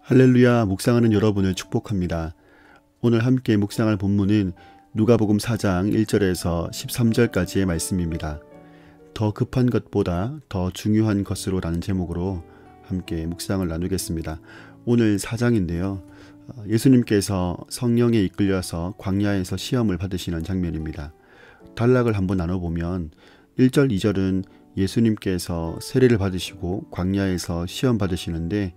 할렐루야, 묵상하는 여러분을 축복합니다. 오늘 함께 묵상할 본문은 누가복음 4장 1절에서 13절까지의 말씀입니다. 더 급한 것보다 더 중요한 것으로 라는 제목으로 함께 묵상을 나누겠습니다. 오늘 4장인데요. 예수님께서 성령에 이끌려서 광야에서 시험을 받으시는 장면입니다. 단락을 한번 나눠보면 1절, 2절은 예수님께서 세례를 받으시고 광야에서 시험 받으시는데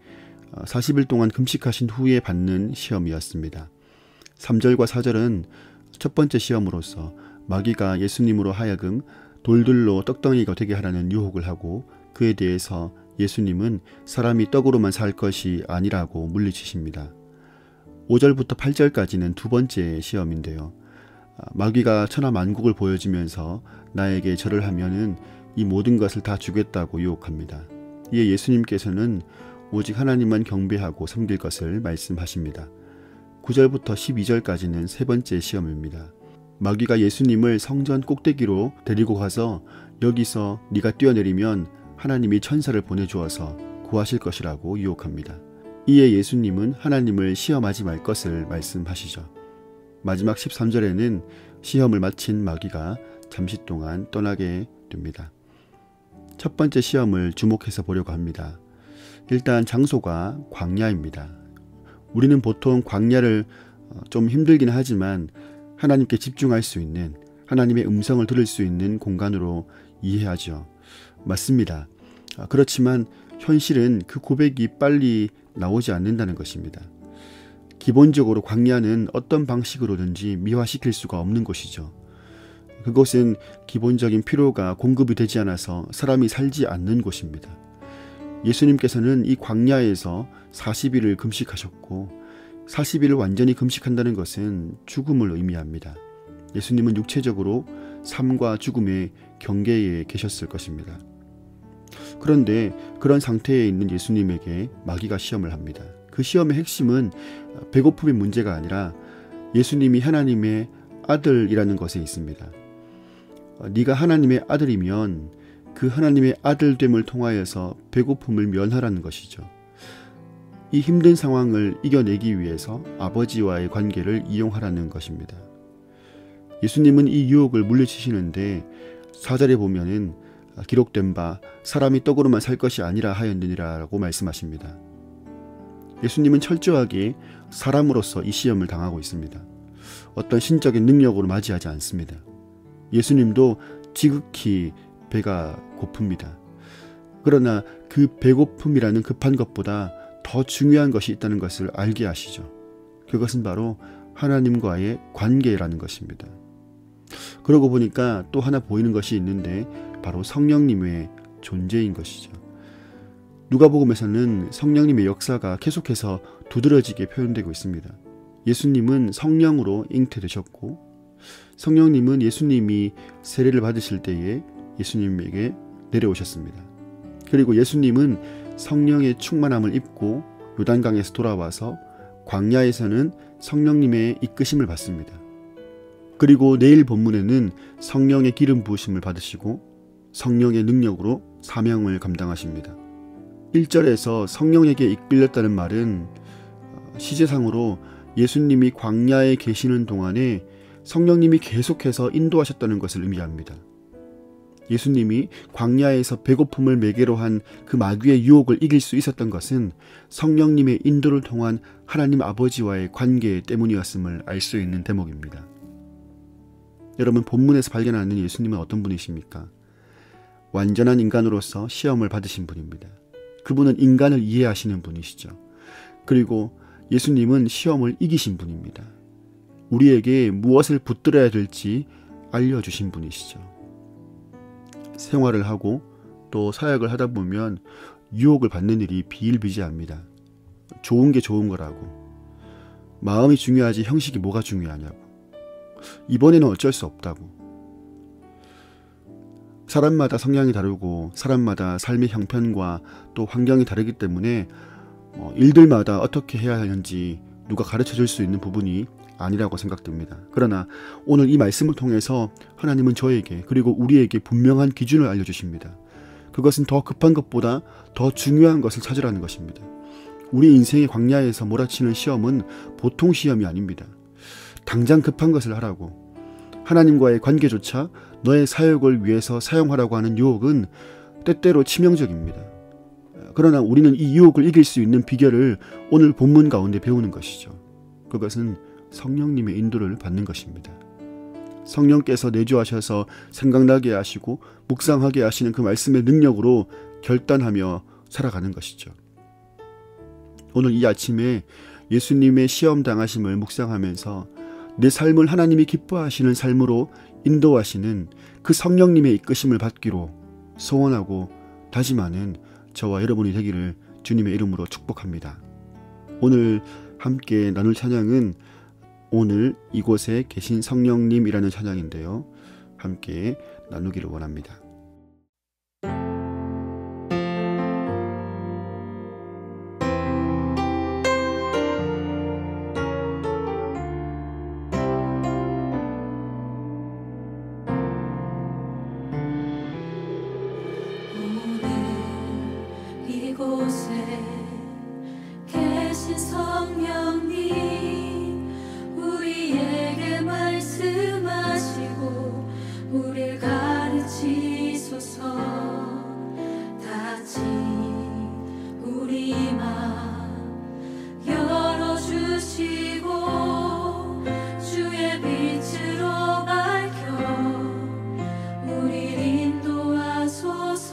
40일 동안 금식하신 후에 받는 시험이었습니다. 3절과 4절은 첫 번째 시험으로서 마귀가 예수님으로 하여금 돌들로 떡덩이가 되게 하라는 유혹을 하고 그에 대해서 예수님은 사람이 떡으로만 살 것이 아니라고 물리치십니다. 5절부터 8절까지는 두 번째 시험인데요. 마귀가 천하만국을 보여주면서 나에게 절을 하면은 이 모든 것을 다 주겠다고 유혹합니다. 이에 예수님께서는 오직 하나님만 경배하고 섬길 것을 말씀하십니다. 9절부터 12절까지는 세 번째 시험입니다. 마귀가 예수님을 성전 꼭대기로 데리고 가서 여기서 네가 뛰어내리면 하나님이 천사를 보내주어서 구하실 것이라고 유혹합니다. 이에 예수님은 하나님을 시험하지 말 것을 말씀하시죠. 마지막 13절에는 시험을 마친 마귀가 잠시 동안 떠나게 됩니다. 첫 번째 시험을 주목해서 보려고 합니다. 일단 장소가 광야입니다. 우리는 보통 광야를 좀 힘들긴 하지만 하나님께 집중할 수 있는, 하나님의 음성을 들을 수 있는 공간으로 이해하죠. 맞습니다. 그렇지만 현실은 그 고백이 빨리 나오지 않는다는 것입니다. 기본적으로 광야는 어떤 방식으로든지 미화시킬 수가 없는 곳이죠. 그곳은 기본적인 필요가 공급이 되지 않아서 사람이 살지 않는 곳입니다. 예수님께서는 이 광야에서 40일을 금식하셨고 40일을 완전히 금식한다는 것은 죽음을 의미합니다. 예수님은 육체적으로 삶과 죽음의 경계에 계셨을 것입니다. 그런데 그런 상태에 있는 예수님에게 마귀가 시험을 합니다. 그 시험의 핵심은 배고픔의 문제가 아니라 예수님이 하나님의 아들이라는 것에 있습니다. 네가 하나님의 아들이면 그 하나님의 아들됨을 통하여서 배고픔을 면하라는 것이죠. 이 힘든 상황을 이겨내기 위해서 아버지와의 관계를 이용하라는 것입니다. 예수님은 이 유혹을 물리치시는데 4절에 보면은 기록된 바 사람이 떡으로만 살 것이 아니라 하였느니라라고 말씀하십니다. 예수님은 철저하게 사람으로서 이 시험을 당하고 있습니다. 어떤 신적인 능력으로 맞이하지 않습니다. 예수님도 지극히 배가 고픕니다. 그러나 그 배고픔이라는 급한 것보다 더 중요한 것이 있다는 것을 알게 하시죠. 그것은 바로 하나님과의 관계라는 것입니다. 그러고 보니까 또 하나 보이는 것이 있는데 바로 성령님의 존재인 것이죠. 누가복음에서는 성령님의 역사가 계속해서 두드러지게 표현되고 있습니다. 예수님은 성령으로 잉태되셨고 성령님은 예수님이 세례를 받으실 때에 예수님에게 내려오셨습니다. 그리고 예수님은 성령의 충만함을 입고 요단강에서 돌아와서 광야에서는 성령님의 이끄심을 받습니다. 그리고 내일 본문에는 성령의 기름 부으심을 받으시고 성령의 능력으로 사명을 감당하십니다. 1절에서 성령에게 이끌렸다는 말은 시제상으로 예수님이 광야에 계시는 동안에 성령님이 계속해서 인도하셨다는 것을 의미합니다. 예수님이 광야에서 배고픔을 매개로 한 그 마귀의 유혹을 이길 수 있었던 것은 성령님의 인도를 통한 하나님 아버지와의 관계 때문이었음을 알 수 있는 대목입니다. 여러분, 본문에서 발견하는 예수님은 어떤 분이십니까? 완전한 인간으로서 시험을 받으신 분입니다. 그분은 인간을 이해하시는 분이시죠. 그리고 예수님은 시험을 이기신 분입니다. 우리에게 무엇을 붙들어야 될지 알려주신 분이시죠. 생활을 하고 또 사역을 하다 보면 유혹을 받는 일이 비일비재합니다. 좋은 게 좋은 거라고, 마음이 중요하지 형식이 뭐가 중요하냐고, 이번에는 어쩔 수 없다고. 사람마다 성향이 다르고 사람마다 삶의 형편과 또 환경이 다르기 때문에 일들마다 어떻게 해야 하는지 누가 가르쳐줄 수 있는 부분이 아니라고 생각됩니다. 그러나 오늘 이 말씀을 통해서 하나님은 저에게 그리고 우리에게 분명한 기준을 알려주십니다. 그것은 더 급한 것보다 더 중요한 것을 찾으라는 것입니다. 우리 인생의 광야에서 몰아치는 시험은 보통 시험이 아닙니다. 당장 급한 것을 하라고, 하나님과의 관계조차 너의 사역을 위해서 사용하라고 하는 유혹은 때때로 치명적입니다. 그러나 우리는 이 유혹을 이길 수 있는 비결을 오늘 본문 가운데 배우는 것이죠. 그것은 성령님의 인도를 받는 것입니다. 성령께서 내주하셔서 생각나게 하시고 묵상하게 하시는 그 말씀의 능력으로 결단하며 살아가는 것이죠. 오늘 이 아침에 예수님의 시험 당하심을 묵상하면서 내 삶을 하나님이 기뻐하시는 삶으로 인도하시는 그 성령님의 이끄심을 받기로 소원하고 다짐하는 저와 여러분이 되기를 주님의 이름으로 축복합니다. 오늘 함께 나눌 찬양은 오늘 이곳에 계신 성령님이라는 찬양인데요. 함께 나누기를 원합니다. 이곳에 계신 성령님, 우리에게 말씀하시고 우리를 가르치소서. 다시 우리 맘 열어주시고 주의 빛으로 밝혀 우리를 인도하소서.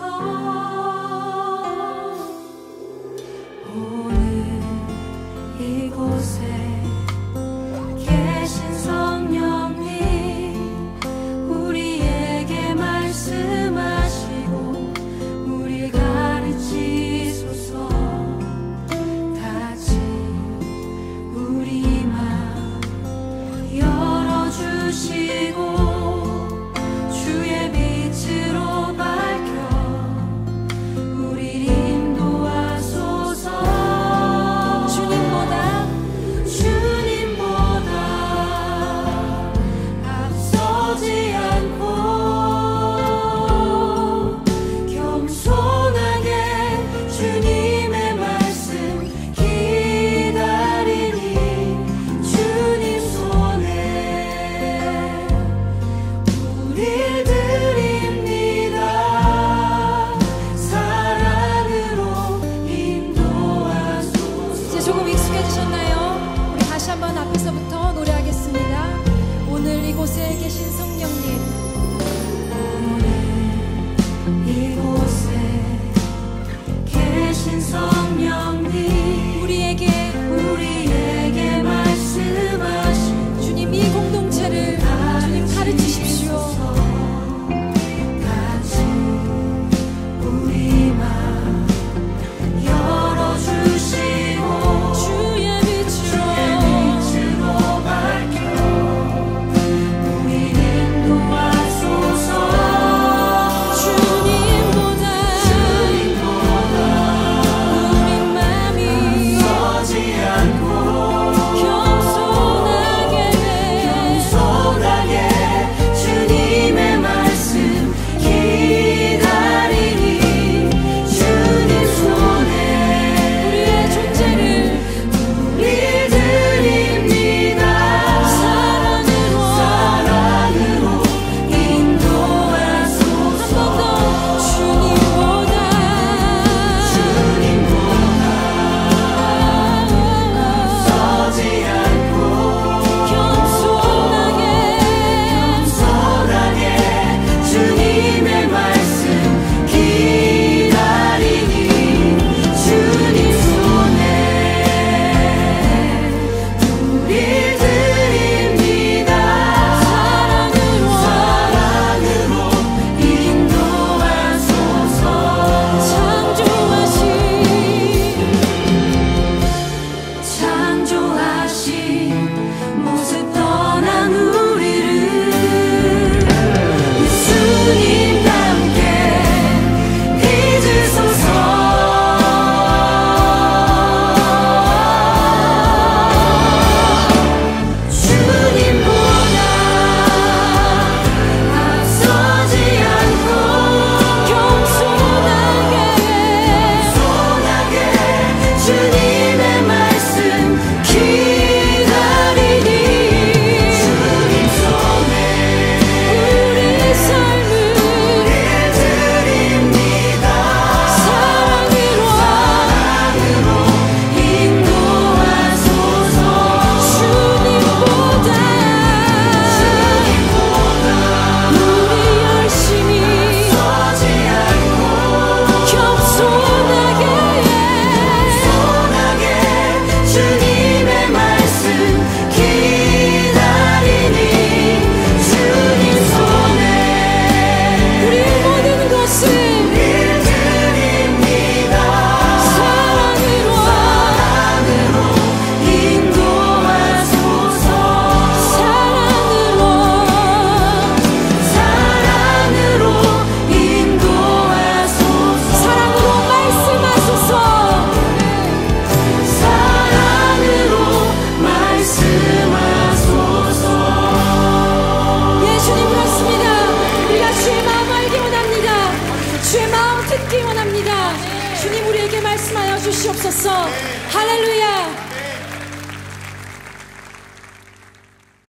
말씀하여 주시옵소서. 할렐루야.